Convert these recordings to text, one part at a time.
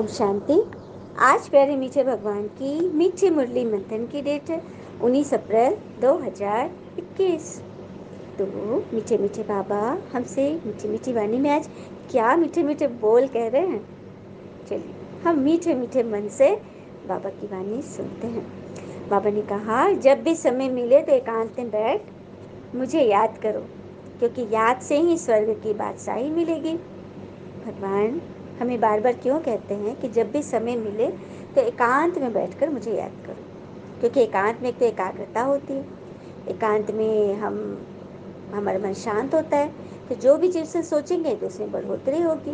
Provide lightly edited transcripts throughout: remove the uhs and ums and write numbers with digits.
ओम शांति। आज प्यारे मीठे भगवान की मीठी मुरली मंथन की डेट है 19 अप्रैल 2021। तो मीठे मीठे बाबा हमसे मीठी मीठी वाणी में आज क्या मीठे मीठे बोल कह रहे हैं। चलिए हम मीठे मीठे मन से बाबा की वाणी सुनते हैं। बाबा ने कहा, जब भी समय मिले तो एकांत में बैठ मुझे याद करो, क्योंकि याद से ही स्वर्ग की बादशाही मिलेगी। भगवान हमें बार बार क्यों कहते हैं कि जब भी समय मिले तो एकांत में बैठकर मुझे याद करो, क्योंकि एकांत में एक तो एकाग्रता होती है। एकांत में हमारा मन शांत होता है, तो जो भी चीज़ से सोचेंगे तो उसमें बढ़ोतरी होगी।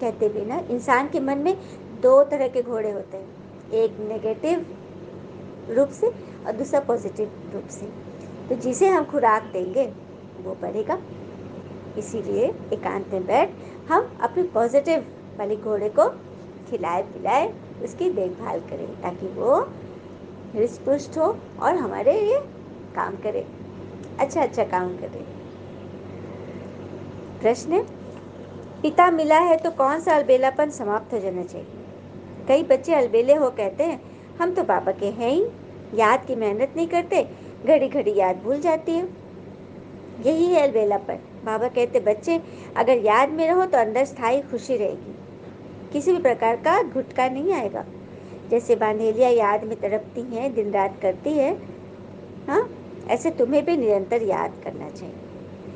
कहते भी ना, इंसान के मन में दो तरह के घोड़े होते हैं, एक नेगेटिव रूप से और दूसरा पॉजिटिव रूप से। तो जिसे हम खुराक देंगे वो बढ़ेगा। इसीलिए एकांत में बैठ हम अपने पॉजिटिव वाले घोड़े को खिलाए पिलाए उसकी देखभाल करें, ताकि वो हृष्ट पुष्ट हो और हमारे लिए काम करे, अच्छा काम करे। प्रश्न: पिता मिला है तो कौन सा अलबेलापन समाप्त हो जाना चाहिए? कई बच्चे अलबेले हो कहते हैं, हम तो बाबा के हैं ही, याद की मेहनत नहीं करते, घड़ी घड़ी याद भूल जाती है। यही है अलबेलापन। बाबा कहते, बच्चे अगर याद में रहो तो अंदर स्थायी खुशी रहेगी, किसी भी प्रकार का घुटका नहीं आएगा। जैसे बांधेलिया याद में तड़पती हैं, दिन रात करती है, हाँ, ऐसे तुम्हें भी निरंतर याद करना चाहिए।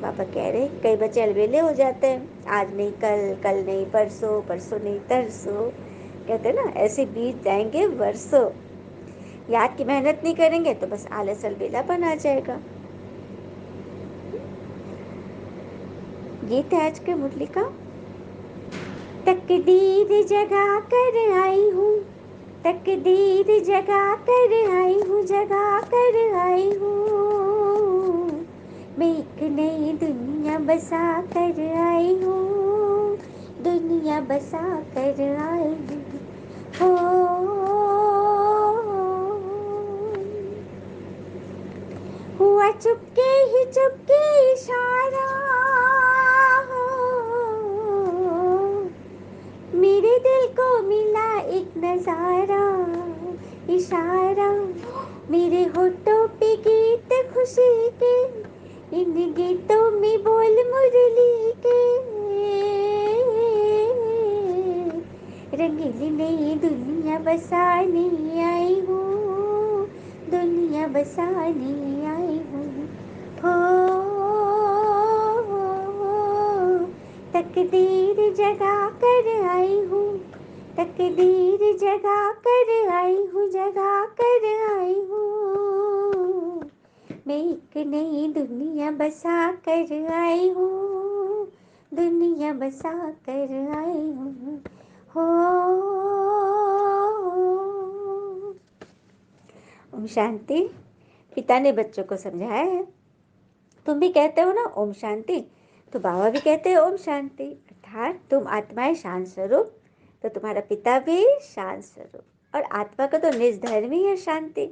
बाबा कह रहे, कई बच्चे अलबेले हो जाते हैं, आज नहीं कल, कल नहीं परसों, परसों नहीं तरसों, कहते हैं ना, ऐसे बीत जाएंगे वर्षों। याद की मेहनत नहीं करेंगे तो बस आलस अलबेलापन आ जाएगा। गीत है आज के मुरली का। तकदीर जगा कर आई हूँ, तकदीर जगा कर आई हूँ, जगा कर आई हूँ, मैं एक नई दुनिया बसा कर आई हूँ, दुनिया बसा कर आई हूँ। हुआ चुपके ही चुपके इशारा, मेरे दिल को मिला एक नजारा, इशारा, मेरे होठों पे गीत खुशी के, इन गीतों में बोल मुरली के, रंगीली नई दुनिया बसाने आई हूँ, दुनिया बसाने आई हूँ। तकदीर जगा कर आई हूँ, तकदीर जगा कर आई हूँ, जगा कर आई हूँ, मैं एक नई दुनिया बसा कर आई हूँ, दुनिया बसा कर आई हूँ। हो ओम शांति। पिता ने बच्चों को समझाया है। तुम भी कहते हो ना ओम शांति, तो बाबा भी कहते हैं ओम शांति, अर्थात तुम आत्माएं शांत स्वरूप, तो तुम्हारा पिता भी शांत स्वरूप, और आत्मा का तो निज धर्म ही है शांति।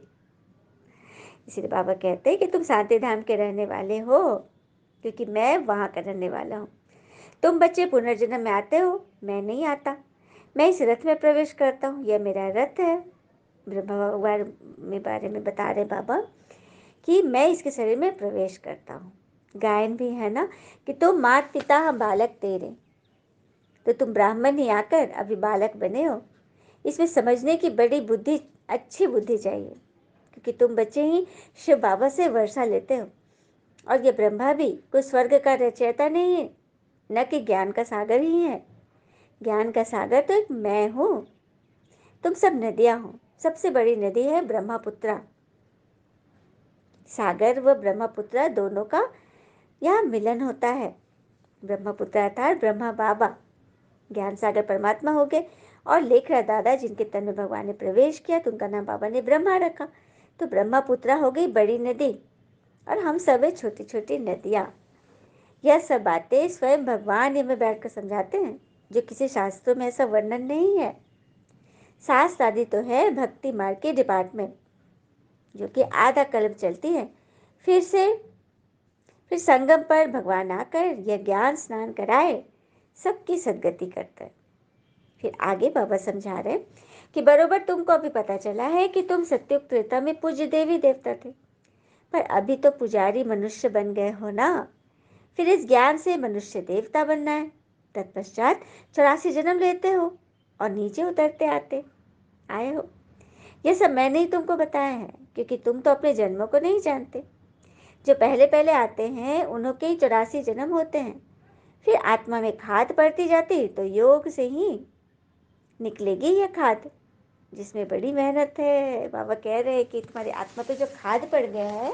इसलिए बाबा कहते हैं कि तुम शांति धाम के रहने वाले हो, क्योंकि मैं वहाँ का रहने वाला हूँ। तुम बच्चे पुनर्जन्म में आते हो, मैं नहीं आता। मैं इस रथ में प्रवेश करता हूँ, यह मेरा रथ है। ब्रह्मा भगवान में बारे में बता रहे बाबा कि मैं इसके शरीर में प्रवेश करता हूँ। गायन भी है ना कि तुम माता पिता हम बालक तेरे, तो तुम ब्राह्मण ही आकर अभी बालक बने हो। इसमें समझने की बड़ी बुद्धि, अच्छी बुद्धि चाहिए, क्योंकि तुम बच्चे ही शिव बाबा से वर्षा लेते हो। और ये ब्रह्मा भी कोई स्वर्ग का रचयिता नहीं है, न कि ज्ञान का सागर ही है। ज्ञान का सागर तो एक मैं हूँ। तुम सब नदियाँ हो, सबसे बड़ी नदी है ब्रह्मपुत्रा। सागर व ब्रह्मपुत्रा दोनों का यहाँ मिलन होता है। ब्रह्मपुत्र अर्थात ब्रह्मा बाबा, ज्ञान सागर परमात्मा हो गए, और लेखरा दादा जिनके तन में भगवान ने प्रवेश किया तो उनका नाम बाबा ने ब्रह्मा रखा। तो ब्रह्मपुत्रा हो गई बड़ी नदी, और हम सब है छोटी छोटी नदियाँ। यह सब बातें स्वयं भगवान में बैठकर समझाते हैं, जो किसी शास्त्रों में ऐसा वर्णन नहीं है। शास्त्र आदि तो है भक्ति मार्ग के डिपार्टमेंट, जो कि आधा कल्प चलती है। फिर संगम पर भगवान आकर यह ज्ञान स्नान कराए सबकी सदगति करता है। फिर आगे बाबा समझा रहे कि बरोबर तुमको अभी पता चला है कि तुम सत्युग त्रेता में पूज्य देवी देवता थे, पर अभी तो पुजारी मनुष्य बन गए हो ना। फिर इस ज्ञान से मनुष्य देवता बनना है। तत्पश्चात 84 जन्म लेते हो और नीचे उतरते आते आए हो। यह सब मैंने ही तुमको बताया है, क्योंकि तुम तो अपने जन्मों को नहीं जानते। जो पहले पहले आते हैं उन्हों के ही 84 जन्म होते हैं। फिर आत्मा में खाद पड़ती जाती तो योग से ही निकलेगी यह खाद, जिसमें बड़ी मेहनत है। बाबा कह रहे हैं कि तुम्हारी आत्मा पे जो खाद पड़ गया है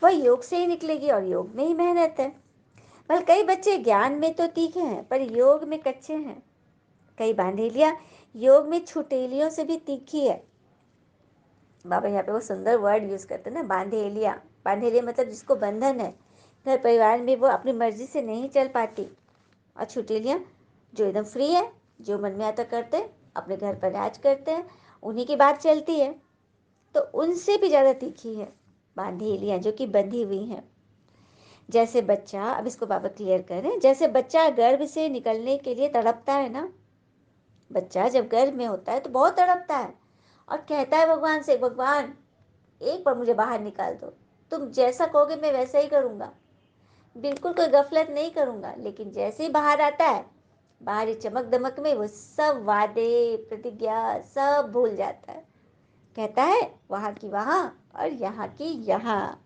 वह योग से ही निकलेगी, और योग में ही मेहनत है। बल कई बच्चे ज्ञान में तो तीखे हैं पर योग में कच्चे हैं। कई बांधेलियां योग में छुटेलियों से भी तीखी है। बाबा यहाँ पे वो सुंदर वर्ड यूज करते हैं ना, बांधेलिया। बांधेलिया मतलब जिसको बंधन है, घर परिवार में वो अपनी मर्जी से नहीं चल पाती। और छुटेलियां जो एकदम फ्री है, जो मन में आता करते हैं, अपने घर पर राज करते हैं, उन्हीं की बात चलती है। तो उनसे भी ज़्यादा तीखी है बांधेलियां जो कि बंधी हुई हैं। जैसे बच्चा, अब इसको बाबा क्लियर करें, जैसे बच्चा गर्भ से निकलने के लिए तड़पता है ना। बच्चा जब गर्भ में होता है तो बहुत तड़पता है और कहता है भगवान से, भगवान एक बार मुझे बाहर निकाल दो, तुम जैसा कहोगे मैं वैसा ही करूँगा, बिल्कुल कोई गफलत नहीं करूँगा। लेकिन जैसे ही बाहर आता है, बाहरी चमक दमक में वो सब वादे प्रतिज्ञा सब भूल जाता है। कहता है वहाँ की वहाँ और यहाँ की यहाँ।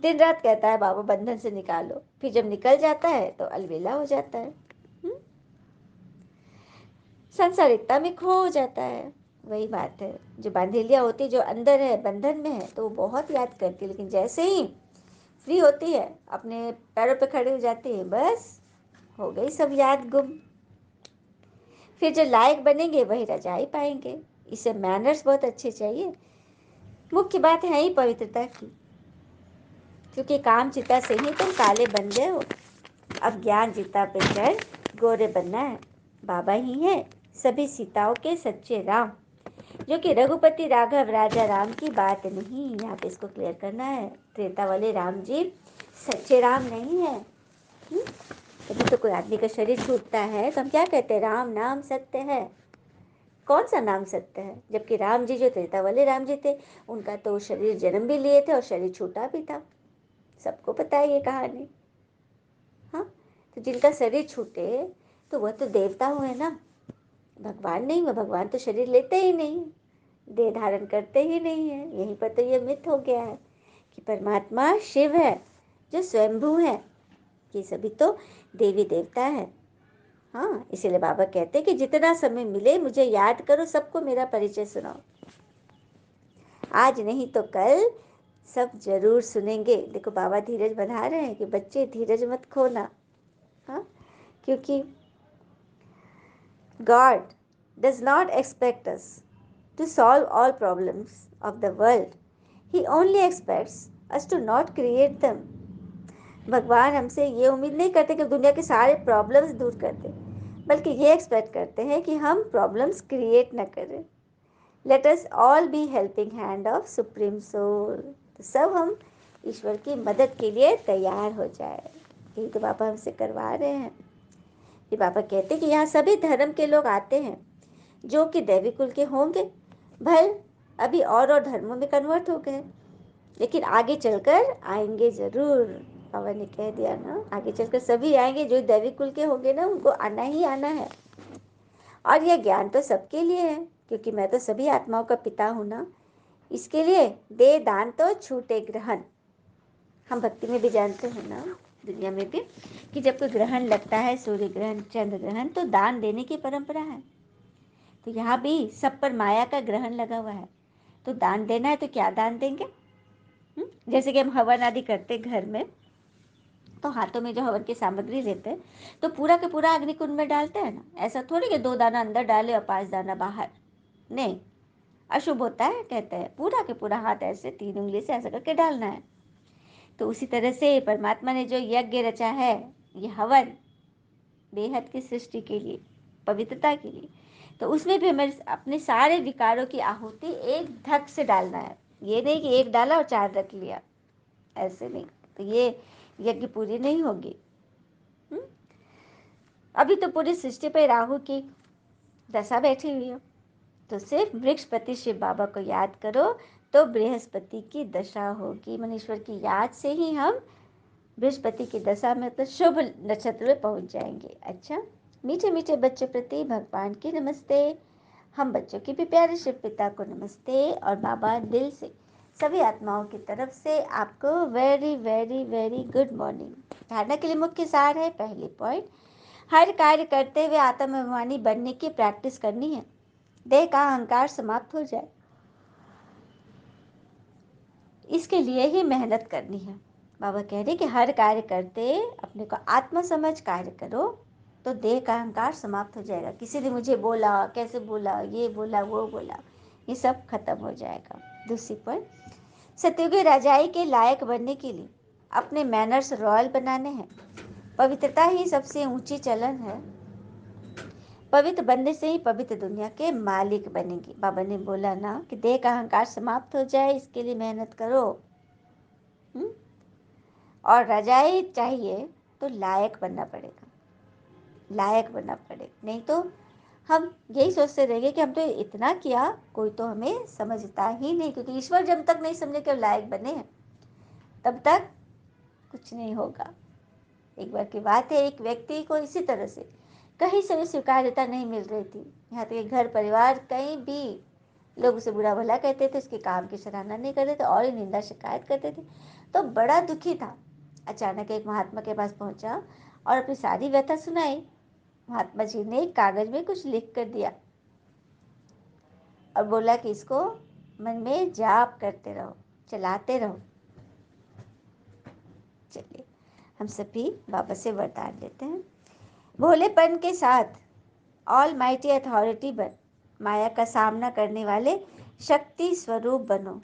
दिन रात कहता है बाबा बंधन से निकालो। फिर जब निकल जाता है तो अलविदा हो जाता है, संसारिकता में खो जाता है। वही बात है, जो बांधेलिया होती, जो अंदर है बंधन में है, तो वो बहुत याद करती है, लेकिन जैसे ही फ्री होती है, अपने पैरों पे खड़े हो जाती है, बस हो गई सब याद गुम। फिर जो लायक बनेंगे वही रजाई पाएंगे। इसे मैनर्स बहुत अच्छे चाहिए। मुख्य बात है ही पवित्रता की, क्योंकि काम चिता से ही तुम काले बन गए हो। अब ज्ञान चिता पे चढ़ गोरे बनना है। बाबा ही है सभी सीताओं के सच्चे राम, जो कि रघुपति राघव राजा राम की बात नहीं। यहाँ पे इसको क्लियर करना है, त्रेता वाले राम जी सच्चे राम नहीं है। यदि तो कोई आदमी का शरीर छूटता है तो हम क्या कहते हैं, राम नाम सत्य है। कौन सा नाम सत्य है? जबकि राम जी जो त्रेता वाले राम जी थे, उनका तो शरीर जन्म भी लिए थे और शरीर छूटा भी था। सबको पता है ये कहानी। हाँ, तो जिनका शरीर छूटे तो वह तो देवता हुए ना, भगवान नहीं हुए। भगवान तो शरीर लेते ही नहीं, देह धारण करते ही नहीं है। यहीं पर तो ये मिथ हो गया है कि परमात्मा शिव है जो स्वयंभू है। ये सभी तो देवी देवता है। हाँ, इसीलिए बाबा कहते हैं कि जितना समय मिले मुझे याद करो, सबको मेरा परिचय सुनाओ। आज नहीं तो कल सब जरूर सुनेंगे। देखो बाबा धीरज बना रहे हैं कि बच्चे धीरज मत खोना। हाँ, क्योंकि God does not expect us to solve all problems of the world. He only expects us to not create them. भगवान हमसे ये उम्मीद नहीं करते कि दुनिया के सारे प्रॉब्लम्स दूर कर दे, बल्कि ये एक्सपेक्ट करते हैं कि हम प्रॉब्लम्स क्रिएट न करें। Let us all be helping hand of supreme soul. तो सब हम ईश्वर की मदद के लिए तैयार हो जाए। यही तो बाबा हमसे करवा रहे हैं। ये बाबा कहते हैं कि यहाँ सभी धर्म के लोग आते हैं जो कि दैवी कुल के होंगे। भल अभी और धर्मों में कन्वर्ट हो गए, लेकिन आगे चलकर आएंगे जरूर। बाबा ने कह दिया ना, आगे चलकर सभी आएंगे। जो दैवी कुल के होंगे ना, उनको आना ही आना है। और यह ज्ञान तो सबके लिए है, क्योंकि मैं तो सभी आत्माओं का पिता हूँ ना। इसके लिए दे दान तो छूटे ग्रहण। हम भक्ति में भी जानते हैं ना, दुनिया में भी, कि जब कोई ग्रहण लगता है, सूर्य ग्रहण, चंद्र ग्रहण, तो दान देने की परंपरा है। तो यहाँ भी सब पर माया का ग्रहण लगा हुआ है। तो दान देना है तो क्या दान देंगे? जैसे कि हम हवन आदि करते घर में, तो हाथों में जो हवन की सामग्री लेते हैं तो पूरा के पूरा अग्निकुंड में डालते हैं ना। ऐसा थोड़ी कि 2 दाना अंदर डाले और 5 दाना बाहर। नहीं, अशुभ होता है। कहते हैं पूरा के पूरा हाथ ऐसे 3 उंगली से ऐसा करके डालना है। तो उसी तरह से परमात्मा ने जो यज्ञ रचा है, ये हवन बेहद की सृष्टि के लिए, पवित्रता के लिए, तो उसमें भी हमें अपने सारे विकारों की आहुति एक धक से डालना है। ये नहीं कि एक डाला और 4 रख लिया, ऐसे नहीं, तो ये यज्ञ पूरी नहीं होगी। अभी तो पूरी सृष्टि पे राहु की दशा बैठी हुई है, तो सिर्फ वृक्षपति शिव बाबा को याद करो तो बृहस्पति की दशा होगी। मनीश्वर की याद से ही हम बृहस्पति की दशा में तो शुभ नक्षत्र में पहुंच जाएंगे। अच्छा, मीठे मीठे बच्चों प्रति भगवान की नमस्ते। हम बच्चों की भी प्यारे शिव पिता को नमस्ते, और बाबा दिल से सभी आत्माओं की तरफ से आपको very very very good morning. धारणा के लिए मुख्य सार है, पहले पॉइंट, हर कार्य करते हुए आत्माभिमानी बनने की प्रैक्टिस करनी है, देह का अहंकार समाप्त हो जाए, इसके लिए ही मेहनत करनी है। बाबा कह रहे कि हर कार्य करते अपने को आत्मा समझ कार्य करो तो देह का अहंकार समाप्त हो जाएगा। किसी ने मुझे बोला, कैसे बोला, ये बोला, वो बोला, ये सब खत्म हो जाएगा। दूसरी पर, सतयुगी राजाई के लायक बनने के लिए अपने मैनर्स रॉयल बनाने हैं। पवित्रता ही सबसे ऊंची चलन है। पवित्र बनने से ही पवित्र दुनिया के मालिक बनेंगे। बाबा ने बोला ना कि देह का अहंकार समाप्त हो जाए, इसके लिए मेहनत करो। और रजाई चाहिए तो लायक बनना पड़ेगा, लायक बनना पड़ेगा। नहीं तो हम यही सोचते रहेंगे कि हम तो इतना किया, कोई तो हमें समझता ही नहीं, क्योंकि ईश्वर जब तक नहीं समझे कि लायक बने हैं तब तक कुछ नहीं होगा। एक बार की बात है, एक व्यक्ति को इसी तरह से कहीं से भी स्वीकार्यता नहीं मिल रही थी। यहाँ तक घर परिवार कहीं भी लोग उसे बुरा भला कहते थे, उसके काम की सराहना नहीं करते थे और ही निंदा शिकायत करते थे, तो बड़ा दुखी था। अचानक एक महात्मा के पास पहुंचा और अपनी सारी व्यथा सुनाई। महात्मा जी ने एक कागज में कुछ लिख कर दिया और बोला कि इसको मन में जाप करते रहो, चलाते रहो। चलिए हम सभी बाबा से वरदान लेते हैं। भोलेपन के साथ ऑल माइटी अथॉरिटी बन, माया का सामना करने वाले शक्ति स्वरूप बनो।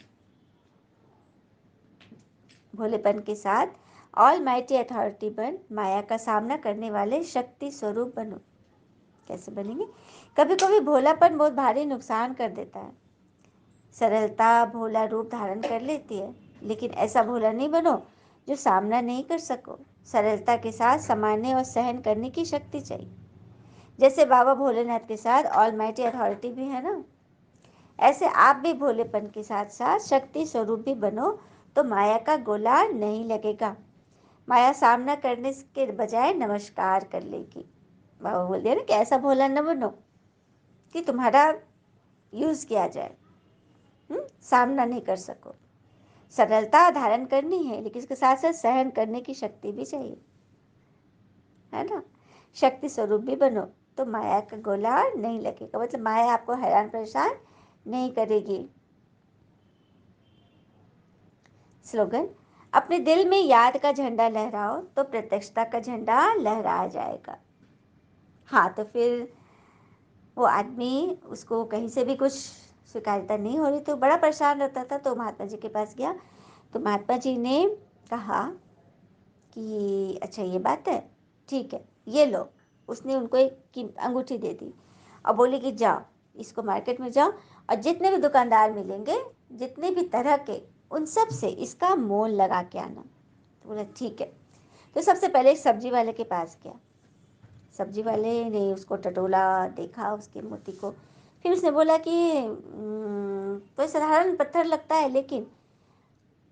भोलेपन के साथ ऑल माइटी अथॉरिटी बन, माया का सामना करने वाले शक्ति स्वरूप बनो। कैसे बनेंगे? कभी कभी भोलापन बहुत भारी नुकसान कर देता है। सरलता भोला रूप धारण कर लेती है, लेकिन ऐसा भोला नहीं बनो जो सामना नहीं कर सको। सरलता के साथ सामान्य और सहन करने की शक्ति चाहिए। जैसे बाबा भोलेनाथ के साथ ऑल माइटी अथॉरिटी भी है ना, ऐसे आप भी भोलेपन के साथ साथ शक्ति स्वरूप भी बनो तो माया का गोला नहीं लगेगा। माया सामना करने के बजाय नमस्कार कर लेगी। बाबा बोल दिया ना कि ऐसा भोला न बनो कि तुम्हारा यूज किया जाए, सामना नहीं कर सको। सरलता धारण करनी है, लेकिन इसके साथ साथ सहन करने की शक्ति भी चाहिए, है ना। शक्ति स्वरूप भी बनो तो माया का गोला नहीं लगेगा, मतलब माया आपको हैरान परेशान नहीं करेगी। स्लोगन, अपने दिल में याद का झंडा लहराओ तो प्रत्यक्षता का झंडा लहरा जाएगा। हाँ, तो फिर वो आदमी, उसको कहीं से भी कुछ स्वीकार्यता नहीं हो रही, तो बड़ा परेशान रहता था। तो महात्मा जी के पास गया, तो महात्मा जी ने कहा कि अच्छा ये बात है, ठीक है, ये लो। उसने उनको एक अंगूठी दे दी और बोली कि जाओ, इसको मार्केट में जाओ और जितने भी दुकानदार मिलेंगे, जितने भी तरह के, उन सब से इसका मोल लगा के आना। तो बोला ठीक है। तो सबसे पहले एक सब्जी वाले के पास गया। सब्जी वाले ने उसको टटोला, देखा उसके मोती को, फिर उसने बोला कि कोई साधारण पत्थर लगता है, लेकिन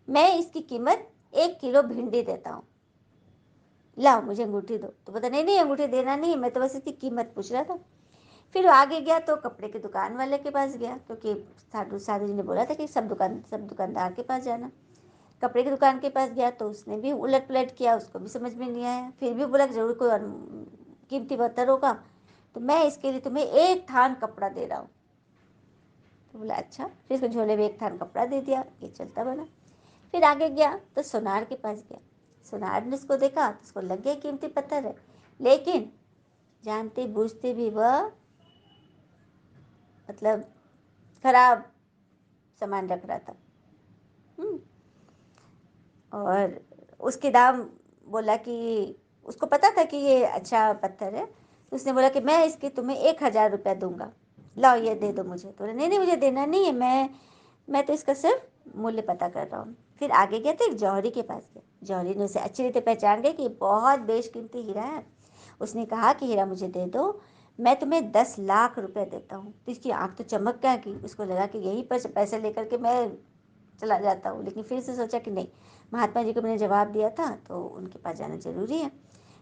मैं इसकी कीमत 1 किलो भिंडी देता हूँ, लाओ मुझे अंगूठी दो। तो पता नहीं, नहीं अंगूठी देना नहीं, मैं तो बस इसकी कीमत पूछ रहा था। फिर वो आगे गया तो कपड़े के दुकान वाले के पास गया, क्योंकि साधु जी ने बोला था कि सब दुकानदार के पास जाना। कपड़े की दुकान के पास गया तो उसने भी उलट पलट किया, उसको भी समझ में नहीं आया। फिर भी बोला कि जरूर कोई कीमती पत्थर होगा, तो मैं इसके लिए तुम्हें 1 थान कपड़ा दे रहा हूँ। तो बोला अच्छा। फिर उसको झोले में 1 थान कपड़ा दे दिया, ये चलता बना। फिर आगे गया तो सोनार के पास गया। सोनार ने उसको देखा तो उसको लग गया कीमती पत्थर है, लेकिन जानते बूझते भी वह मतलब खराब सामान रख रहा था। और उसके दाम बोला कि उसको पता था कि ये अच्छा पत्थर है, तो उसने बोला कि मैं इसके तुम्हें 1,000 रुपया दूंगा, लाओ ये दे दो मुझे। तो नहीं नहीं, मुझे देना नहीं है, मैं तो इसका सिर्फ मूल्य पता कर रहा हूँ। फिर आगे गया तो एक जौहरी के पास गया। जौहरी ने उसे अच्छी रीति पहचान गया कि बहुत बेशकीमती हीरा है। उसने कहा कि हीरा मुझे दे दो, मैं तुम्हें 10 लाख रुपए देता हूँ। तो इसकी आँख तो चमक क्या गई, उसको लगा कि यही पर पैसे लेकर के मैं चला जाता हूँ, लेकिन फिर से सोचा कि नहीं, महात्मा जी को मैंने जवाब दिया था तो उनके पास जाना ज़रूरी है।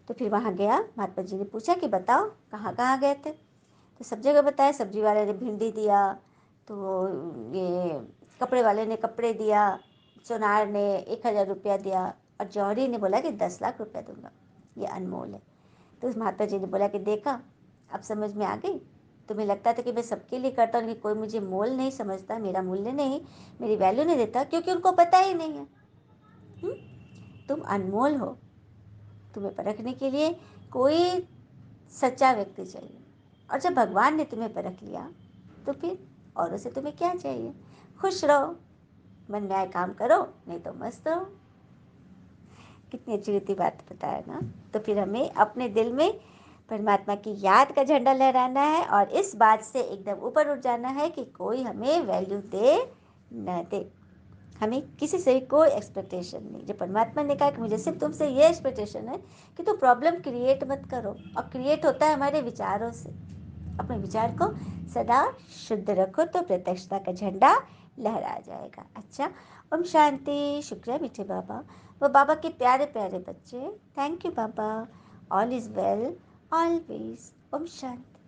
तो फिर वहाँ गया, महात्मा जी ने पूछा कि बताओ कहाँ कहाँ गए थे। तो सब जगह बताया, सब्जी वाले ने भिंडी दिया, तो ये कपड़े वाले ने कपड़े दिया, सोनार ने 1,000 रुपया दिया, और जौहरी ने बोला कि 10 लाख रुपया दूंगा, ये अनमोल है। तो उस महात्मा जी ने बोला कि देखा, अब समझ में आ गई। तुम्हें लगता था कि मैं सबके लिए करता हूँ, कि कोई मुझे मोल नहीं समझता, मेरा मूल्य नहीं, मेरी वैल्यू नहीं देता, क्योंकि उनको पता ही नहीं है। तुम अनमोल हो, तुम्हें परखने के लिए कोई सच्चा व्यक्ति चाहिए। और जब भगवान ने तुम्हें परख लिया तो फिर औरों से तुम्हें क्या चाहिए। खुश रहो, मन में आए काम करो, नहीं तो मस्त रहो। कितनी अच्छी रीति बात बताया ना। तो फिर हमें अपने दिल में परमात्मा की याद का झंडा लहराना है और इस बात से एकदम ऊपर उठ जाना है कि कोई हमें वैल्यू दे न दे, हमें किसी से भी कोई एक्सपेक्टेशन नहीं। जब परमात्मा ने कहा कि मुझे सिर्फ तुमसे ये एक्सपेक्टेशन है कि तुम प्रॉब्लम क्रिएट मत करो, और क्रिएट होता है हमारे विचारों से। अपने विचार को सदा शुद्ध रखो तो प्रत्यक्षता का झंडा लहरा जाएगा। अच्छा, ओम शांति। शुक्रिया मीठे बाबा, वो बाबा के प्यारे प्यारे बच्चे। थैंक यू बाबा। All is well always. ओम शांति।